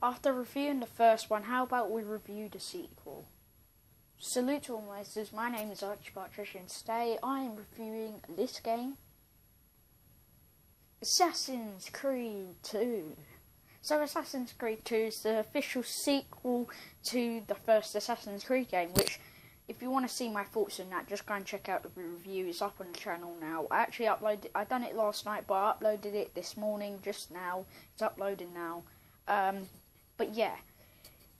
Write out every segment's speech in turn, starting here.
After reviewing the first one, how about we review the sequel? Salute to all monsters, my name is Archie Partridge and today I am reviewing this game, Assassin's Creed 2. So Assassin's Creed 2 is the official sequel to the first Assassin's Creed game, which, if you want to see my thoughts on that, just go and check out the review. It's up on the channel now. I actually uploaded it, I done it last night, but I uploaded it this morning, just now. It's uploading now. But yeah,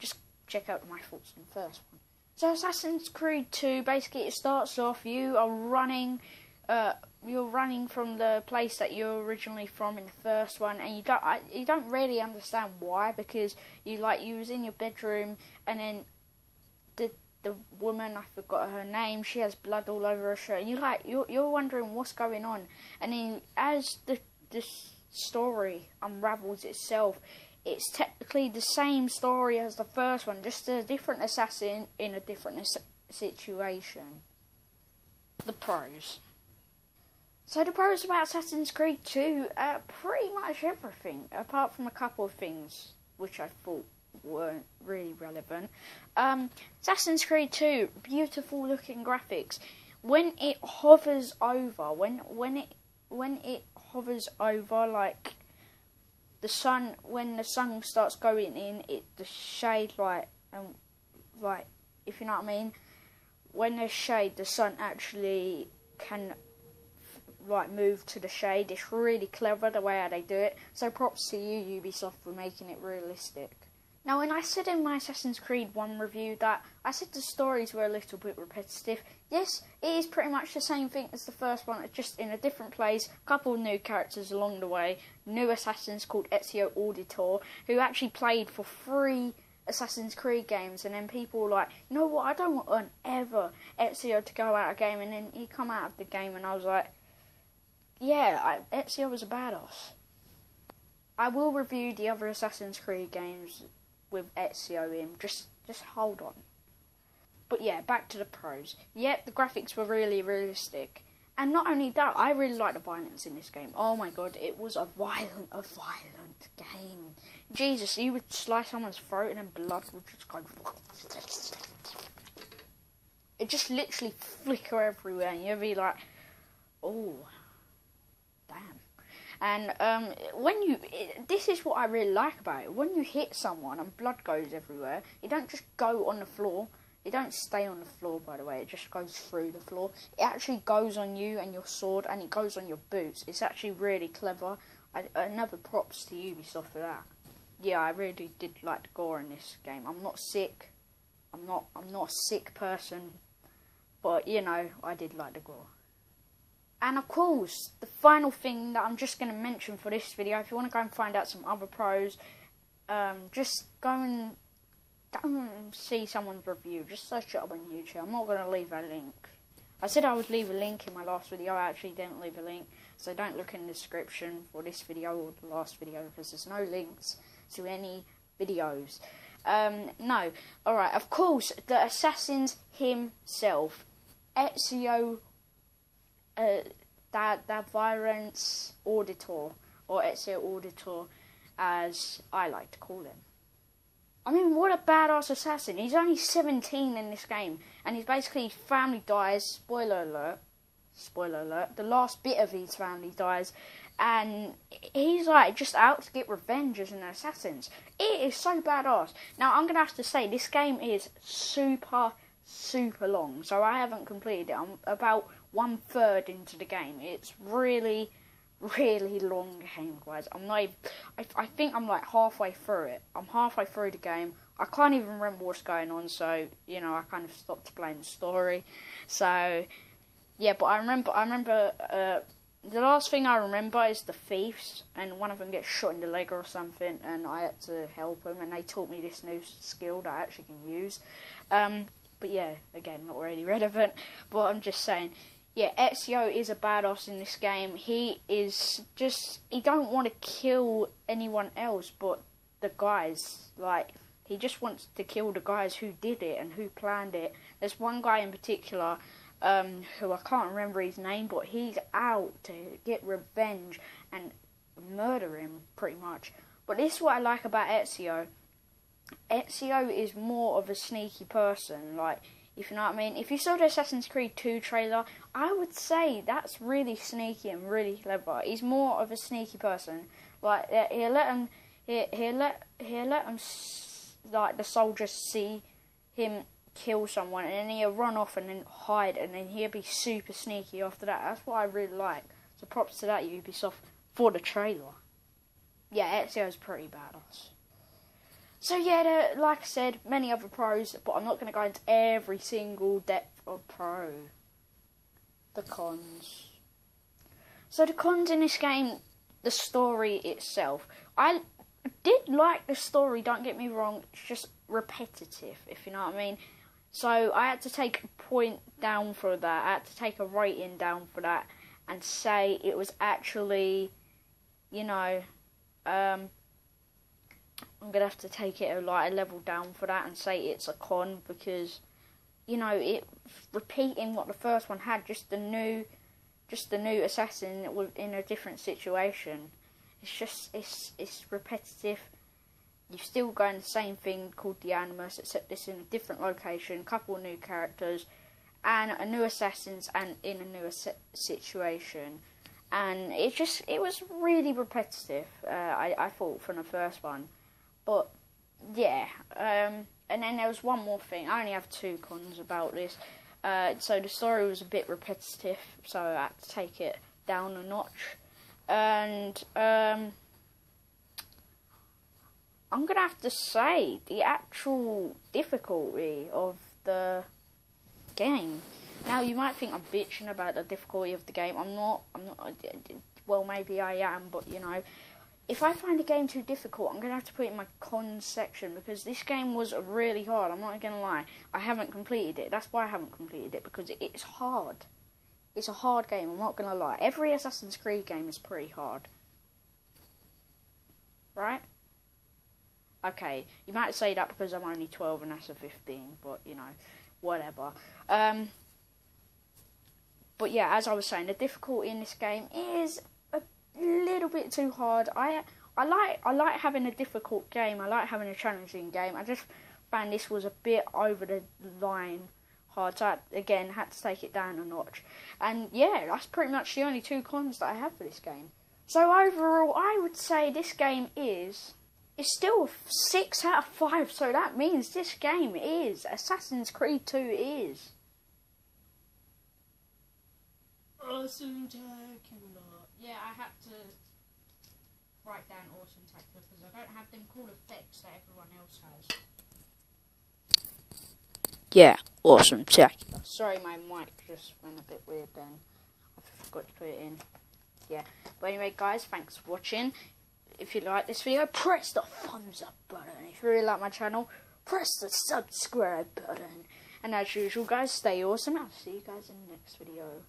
just check out my thoughts on the first one. So Assassin's Creed 2, basically it starts off, you are running, you're running from the place that you're originally from in the first one, and you don't really understand why, because you was in your bedroom, and then the woman, I forgot her name, she has blood all over her shirt, and you're wondering what's going on, and then as the story unravels itself, it's technically the same story as the first one, just a different assassin in a different situation. The pros. So the pros about Assassin's Creed 2 are pretty much everything, apart from a couple of things which I thought weren't really relevant. Assassin's Creed 2, beautiful looking graphics. When it hovers over, when it hovers over, like the sun, when the sun starts going in, the shade like if you know what I mean. When there's shade, the sun actually can move to the shade. It's really clever the way how they do it. So props to you, Ubisoft, for making it realistic. Now, when I said in my Assassin's Creed 1 review that I said the stories were a little bit repetitive, yes, it is pretty much the same thing as the first one, just in a different place, a couple of new characters along the way, new assassins called Ezio Auditore, who actually played for 3 Assassin's Creed games, and then people were like, you know what, I don't want ever Ezio to go out of game, and then he come out of the game, and I was like, yeah, Ezio was a badass. I will review the other Assassin's Creed games with Ezio in, just hold on. But yeah, back to the pros. Yeah, the graphics were really realistic. And not only that, I really like the violence in this game. Oh my god, it was a violent game. Jesus, you would slice someone's throat and then blood would just go... It just literally flicker everywhere and you'd be like, oh, damn. And this is what I really like about it. When you hit someone and blood goes everywhere, it don't just go on the floor. It don't stay on the floor, by the way. It just goes through the floor. It actually goes on you and your sword, and it goes on your boots. It's actually really clever. Another props to Ubisoft for that. Yeah, I really did like the gore in this game. I'm not sick. I'm not a sick person, but you know, I did like the gore. And of course, the final thing that I'm just going to mention for this video, if you want to go and find out some other pros, just go and see someone's review. Just search it up on YouTube. I'm not going to leave a link. I said I would leave a link in my last video. I actually didn't leave a link. So don't look in the description for this video or the last video, because there's no links to any videos. No. Alright, of course, the assassin himself, Ezio Davirance Auditore, or Ezio Auditore, as I like to call him. I mean, what a badass assassin. He's only 17 in this game, and he's basically, his family dies, spoiler alert, the last bit of his family dies, and he's like just out to get revenge as an assassin. It is so badass. Now, I'm going to have to say, this game is super long, so I haven't completed it. I'm about 1/3 into the game. It's really long game, guys. I think I'm like halfway through it. I'm halfway through the game. I can't even remember what's going on, so you know, I kind of stopped playing the story. So yeah, but I remember the last thing I remember is the thieves, and one of them gets shot in the leg or something, and I had to help them, and they taught me this new skill that I actually can use. But yeah, again, not really relevant, but I'm just saying, yeah, Ezio is a badass in this game. He don't want to kill anyone else but the guys. Like, he just wants to kill the guys who did it and who planned it. There's one guy in particular, who I can't remember his name, but he's out to get revenge and murder him, pretty much. But this is what I like about Ezio. Ezio is more of a sneaky person, like, if you know what I mean. If you saw the Assassin's Creed 2 trailer, I would say that's really sneaky and really clever. He's more of a sneaky person. Like, he'll let him, like, the soldiers see him kill someone, and then he'll run off and then hide, and then he'll be super sneaky after that. That's what I really like. So props to that, Ubisoft, for the trailer. Yeah, Ezio's pretty badass. So yeah, like I said, many other pros, but I'm not going to go into every single depth of pro. The cons. So the cons in this game, the story itself. I did like the story, don't get me wrong, it's just repetitive, if you know what I mean. So I had to take a point down for that, I had to take a rating down for that, and say it was actually, you know, I'm going to have to take it a level down for that and say it's a con, because, you know, it repeating what the first one had, just the new assassin in a different situation. It's just, it's repetitive. You're still going the same thing called the Animus, except it's in a different location, a couple of new characters, and a new assassins, and in a new situation. And it was really repetitive, I thought, from the first one. But, yeah, and then there was one more thing. I only have 2 cons about this. So the story was a bit repetitive, so I had to take it down a notch. And, I'm going to have to say, the actual difficulty of the game. Now, you might think I'm bitching about the difficulty of the game. I'm not, well, maybe I am, but, you know, if I find a game too difficult, I'm going to have to put it in my cons section, because this game was really hard. I'm not going to lie. I haven't completed it. That's why I haven't completed it, because it's hard. It's a hard game, I'm not going to lie. Every Assassin's Creed game is pretty hard. Right? Okay, you might say that because I'm only 12 and that's a 15, but, you know, whatever. But yeah, as I was saying, the difficulty in this game is a little bit too hard. I like having a difficult game. I like having a challenging game. I just found this was a bit over the line hard. So I, again, had to take it down a notch. And yeah, that's pretty much the only 2 cons that I have for this game. So overall, I would say this game is still a 6 out of 5. So that means this game is Assassin's Creed 2 is awesome tacular. Yeah, I had to write down awesome tacular because I don't have them cool effects that everyone else has. Yeah, awesome tacular. Sorry, my mic just went a bit weird then. I forgot to put it in. Yeah, but anyway, guys, thanks for watching. If you like this video, press the thumbs up button. If you really like my channel, press the subscribe button. And as usual, guys, stay awesome. I'll see you guys in the next video.